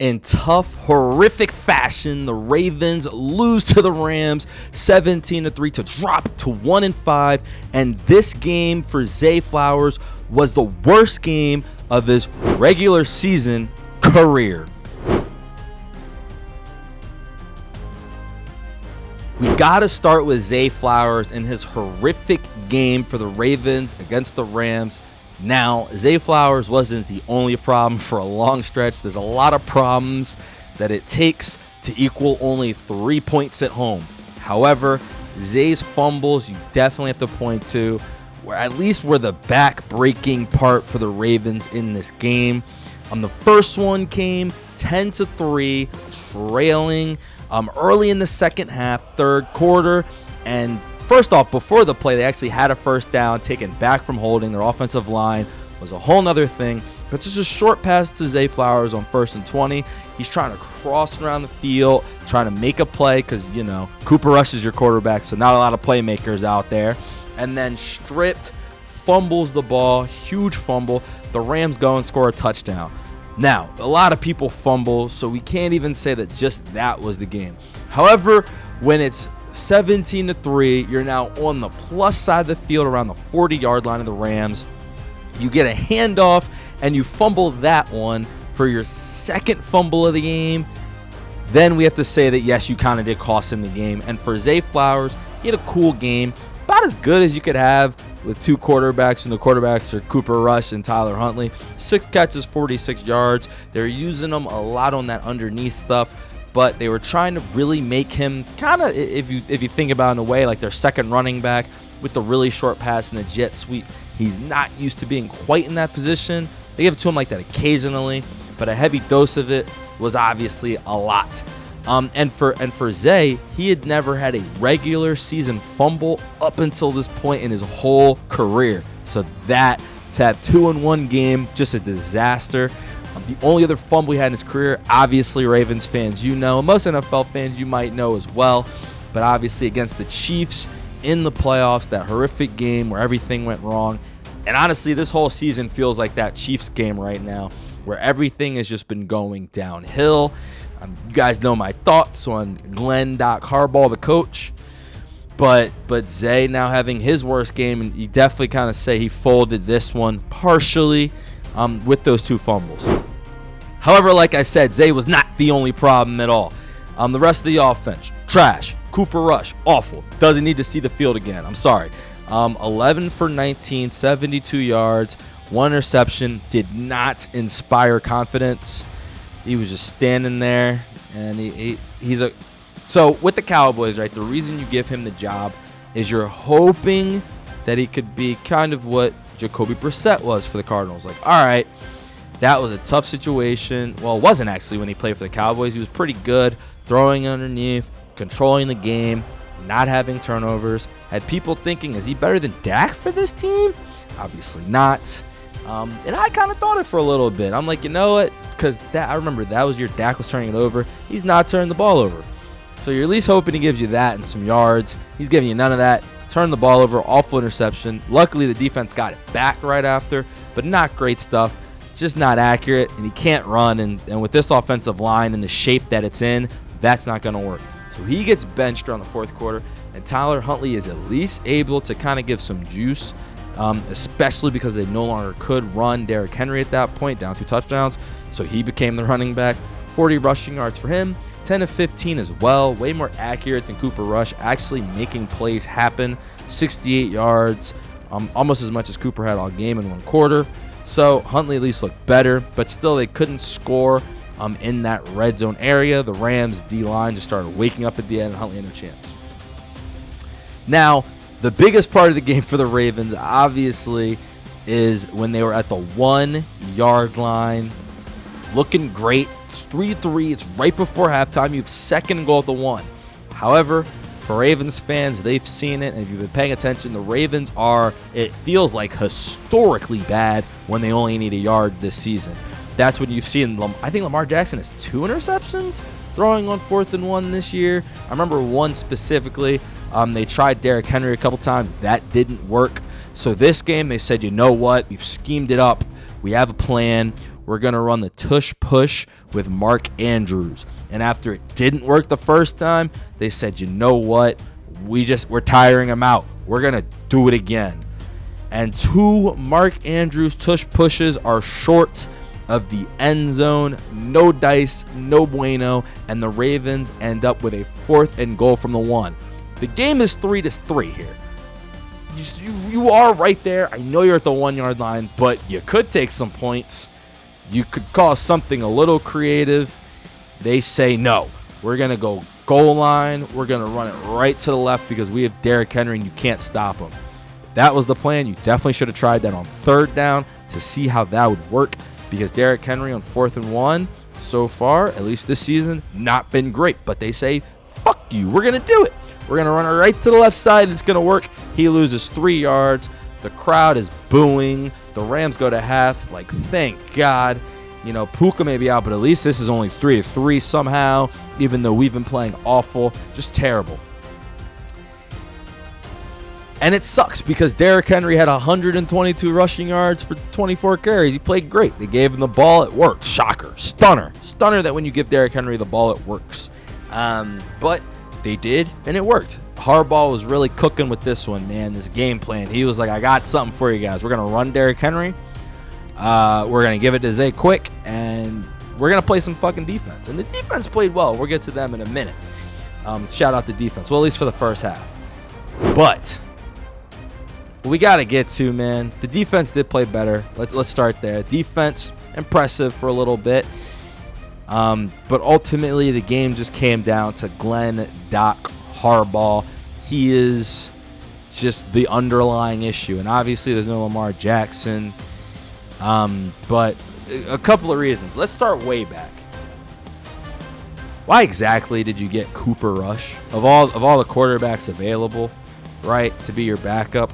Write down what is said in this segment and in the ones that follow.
In tough, horrific fashion, the Ravens lose to the Rams 17-3 to drop to 1-5. And this game for Zay Flowers was the worst game of his regular season career. We got to start with Zay Flowers and his horrific game for the Ravens against the Rams. Now, Zay Flowers wasn't the only problem for a long stretch. There's a lot of problems that it takes to equal only 3 points at home. However, Zay's fumbles you definitely have to point to, where at least were the back-breaking part for the Ravens in this game. The first one came 10-3, trailing early in the second half, third quarter, and first off, before the play, they actually had a first down taken back from holding. Their offensive line was a whole nother thing. But just a short pass to Zay Flowers on 1st and 20. He's trying to cross around the field, trying to make a play because, you know, Cooper Rush is your quarterback, so not a lot of playmakers out there. And then stripped, fumbles the ball, huge fumble. The Rams go and score a touchdown. Now, a lot of people fumble, so we can't even say that just that was the game. However, when it's 17-3, you're now on the plus side of the field around the 40-yard line of the Rams. You get a handoff, and you fumble that one for your second fumble of the game. Then we have to say that, yes, you kind of did cost him the game. And for Zay Flowers, he had a cool game, about as good as you could have with two quarterbacks, and the quarterbacks are Cooper Rush and Tyler Huntley. 6 catches, 46 yards. They're using them a lot on that underneath stuff, but they were trying to really make him kind of, if you think about it in a way, like their second running back with the really short pass and the jet sweep. He's not used to being quite in that position. They give it to him like that occasionally, but a heavy dose of it was obviously a lot. And for Zay, he had never had a regular season fumble up until this point in his whole career. So that, to have 2-in-1 game, just a disaster. The only other fumble he had in his career, obviously Ravens fans you know, most NFL fans you might know as well, but obviously against the Chiefs in the playoffs, that horrific game where everything went wrong. And honestly, this whole season feels like that Chiefs game right now, where everything has just been going downhill. You guys know my thoughts on Harbaugh, the coach. But Zay now having his worst game, and you definitely kind of say he folded this one partially with those 2 fumbles. However, like I said, Zay was not the only problem at all. The rest of the offense, trash. Cooper Rush, awful. Doesn't need to see the field again. I'm sorry. 11 for 19, 72 yards, 1 interception. Did not inspire confidence. He was just standing there, and so with the Cowboys, right, the reason you give him the job is you're hoping that he could be kind of what Jacoby Brissett was for the Cardinals. Like, all right, that was a tough situation. Well, it wasn't actually when he played for the Cowboys. He was pretty good, throwing underneath, controlling the game, not having turnovers. Had people thinking, is he better than Dak for this team? Obviously not. And I kind of thought it for a little bit. I'm like, you know what? Because I remember that was your Dak was turning it over. He's not turning the ball over. So you're at least hoping he gives you that and some yards. He's giving you none of that. Turned the ball over, awful interception. Luckily, the defense got it back right after, but not great stuff. Just not accurate, and he can't run. And with this offensive line and the shape that it's in, that's not going to work. So he gets benched around the 4th quarter, and Tyler Huntley is at least able to kind of give some juice, especially because they no longer could run Derrick Henry at that point, down 2 touchdowns. So he became the running back. 40 rushing yards for him, 10 of 15 as well. Way more accurate than Cooper Rush, actually making plays happen. 68 yards, almost as much as Cooper had all game in 1 quarter. So Huntley at least looked better, but still they couldn't score in that red zone area. The Rams D-line just started waking up at the end, and Huntley had no chance. Now, the biggest part of the game for the Ravens, obviously, is when they were at the 1-yard line, looking great. It's 3-3. It's right before halftime. You have 2nd and goal at the 1. However, for Ravens fans, they've seen it, and if you've been paying attention, the Ravens are, it feels like, historically bad when they only need a yard this season. That's when you've seen, I think Lamar Jackson has 2 interceptions throwing on 4th and 1 this year. I remember one specifically. They tried Derrick Henry a couple times. That didn't work. So this game, they said, you know what? We've schemed it up. We have a plan. we're going to run the tush push with Mark Andrews. And after it didn't work the first time, they said, you know what? We're tiring him out. We're going to do it again. And 2 Mark Andrews tush pushes are short of the end zone. No dice, no bueno. And the Ravens end up with a 4th and goal from the 1. The game is 3-3 here. You are right there. I know you're at the 1-yard line, but you could take some points. You could call something a little creative. They say, no, we're going to go goal line. We're going to run it right to the left because we have Derrick Henry and you can't stop him. If that was the plan, you definitely should have tried that on 3rd down to see how that would work, because Derrick Henry on 4th and 1 so far, at least this season, not been great. But they say, fuck you, we're going to do it. We're going to run it right to the left side. It's going to work. He loses 3 yards. The crowd is booing. The Rams go to half. Like, thank God. You know, Puka may be out, but at least this is only 3-3 somehow, even though we've been playing awful. Just terrible. And it sucks because Derrick Henry had 122 rushing yards for 24 carries. He played great. They gave him the ball. It worked. Shocker. Stunner that when you give Derrick Henry the ball, it works. But they did, and it worked. Harbaugh was really cooking with this one, man, this game plan. He was like, I got something for you guys. We're going to run Derrick Henry. We're going to give it to Zay quick, and we're going to play some fucking defense. And the defense played well. We'll get to them in a minute. Shout out the defense. Well, at least for the first half. But we got to get to, man, the defense did play better. Let's start there. Defense, impressive for a little bit. But ultimately, the game just came down to Glenn Doc Harbaugh. He is just the underlying issue. And obviously, there's no Lamar Jackson. But a couple of reasons. Let's start way back. Why exactly did you get Cooper Rush? Of all the quarterbacks available, right, to be your backup?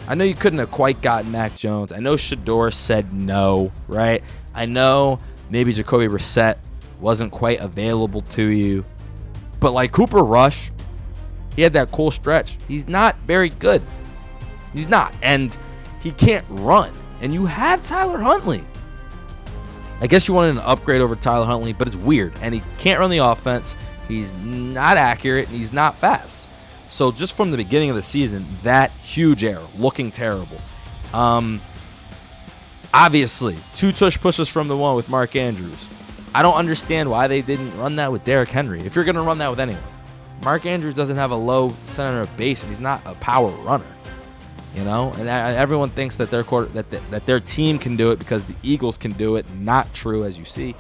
I know you couldn't have quite gotten Mac Jones. I know Shador said no, right? I know maybe Jacoby Brissett wasn't quite available to you. But like Cooper Rush, he had that cool stretch. He's not very good. He's not. And he can't run. And you have Tyler Huntley. I guess you wanted an upgrade over Tyler Huntley, but it's weird. And he can't run the offense. He's not accurate, and he's not fast. So just from the beginning of the season, that huge error, looking terrible. Obviously, 2 tush pushes from the 1 with Mark Andrews. I don't understand why they didn't run that with Derrick Henry. If you're going to run that with anyone, Mark Andrews doesn't have a low center of base, and he's not a power runner. You know, and everyone thinks that their team can do it because the Eagles can do it. Not true, as you see.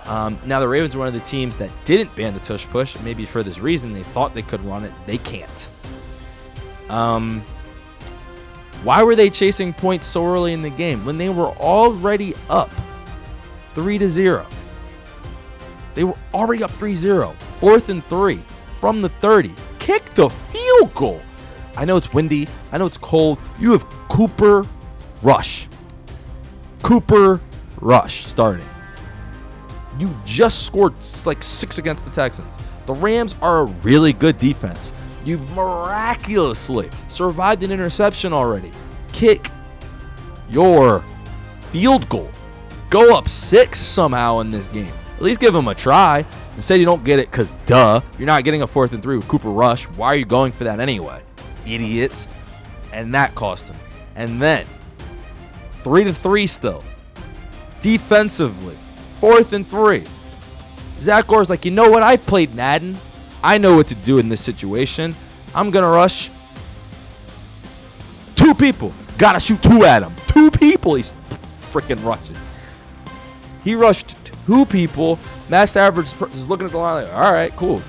Now, the Ravens are one of the teams that didn't ban the tush push. And maybe for this reason, they thought they could run it. They can't. Why were they chasing points so early in the game when they were already up 3-0? They were already up 3-0. 4th and 3 from the 30. Kick the field goal. I know it's windy. I know it's cold. You have Cooper Rush. Cooper Rush starting. You just scored like 6 against the Texans. The Rams are a really good defense. You've miraculously survived an interception already. Kick your field goal. Go up 6 somehow in this game. At least give them a try. Instead, you don't get it because, duh, you're not getting a 4th and 3 with Cooper Rush. Why are you going for that anyway? Idiots. And that cost him. And then 3-3 still. Defensively, 4th and 3. Zach Orr's like, you know what? I played Madden. I know what to do in this situation. I'm going to rush 2 people. Got to shoot 2 at him. 2 people he freaking rushes. He rushed 2 people. Matt Stafford is looking at the line like, all right, cool.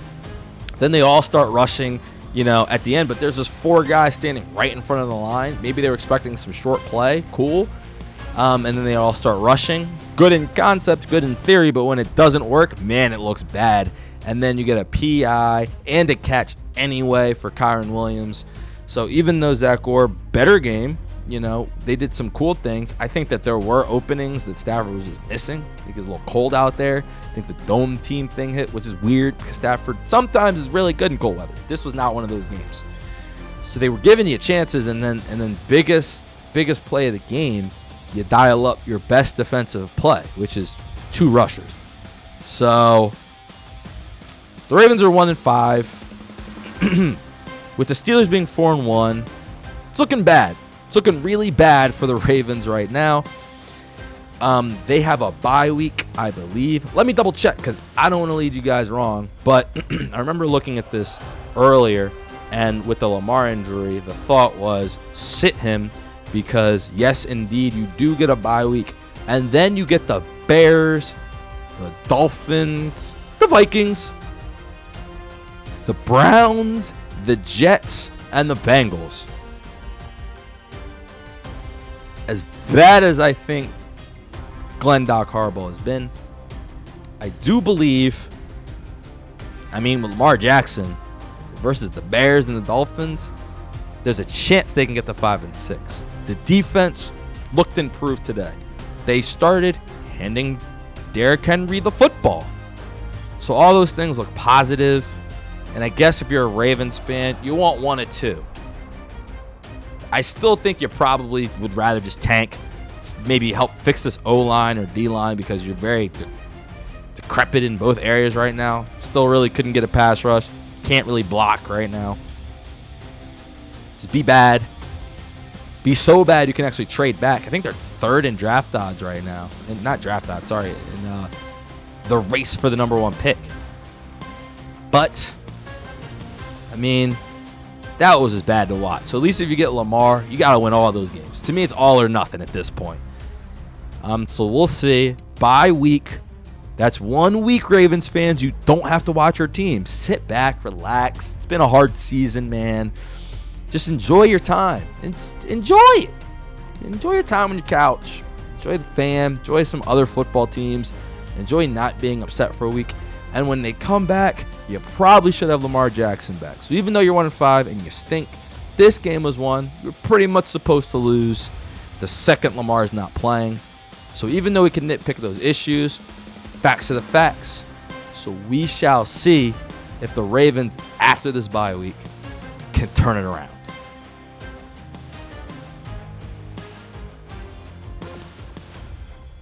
Then they all start rushing, you know, at the end. But there's just 4 guys standing right in front of the line. Maybe they were expecting some short play. Cool. And then they all start rushing. Good in concept, good in theory, but when it doesn't work, man, it looks bad. And then you get a PI and a catch anyway for Kyron Williams. So even though Zach Orr, better game, you know, they did some cool things. I think that there were openings that Stafford was just missing. I think it was a little cold out there. I think the dome team thing hit, which is weird because Stafford sometimes is really good in cold weather. This was not one of those games. So they were giving you chances, and then biggest play of the game, you dial up your best defensive play, which is 2 rushers. So the Ravens are 1-5. With the Steelers being 4-1, it's looking bad. It's looking really bad for the Ravens right now. They have a bye week, I believe. Let me double check because I don't want to lead you guys wrong. But I remember looking at this earlier, and with the Lamar injury, the thought was sit him because, yes, indeed, you do get a bye week. And then you get the Bears, the Dolphins, the Vikings, the Browns, the Jets, and the Bengals. As bad as I think Glenn Doc Harbaugh has been, I do believe, with Lamar Jackson versus the Bears and the Dolphins, there's a chance they can get to 5-6. The defense looked improved today. They started handing Derrick Henry the football. So all those things look positive. And I guess if you're a Ravens fan, you want 1 or 2. I still think you probably would rather just tank, maybe help fix this O-line or D-line because you're very decrepit in both areas right now. Still really couldn't get a pass rush. Can't really block right now. Just be bad. Be so bad you can actually trade back. I think they're 3rd in draft odds right now. And not draft odds, sorry. In the race for the number 1 pick. But that was just bad to watch. So at least if you get Lamar, you got to win all those games. To me, it's all or nothing at this point. So we'll see. Bye week. That's 1 week, Ravens fans. You don't have to watch your team. Sit back, relax. It's been a hard season, man. Just enjoy your time. Enjoy it. Enjoy your time on your couch. Enjoy the fam. Enjoy some other football teams. Enjoy not being upset for a week. And when they come back, you probably should have Lamar Jackson back. So even though you're 1-5 and you stink, this game was one you're pretty much supposed to lose the second Lamar is not playing. So even though we can nitpick those issues, facts are the facts. So we shall see if the Ravens, after this bye week, can turn it around.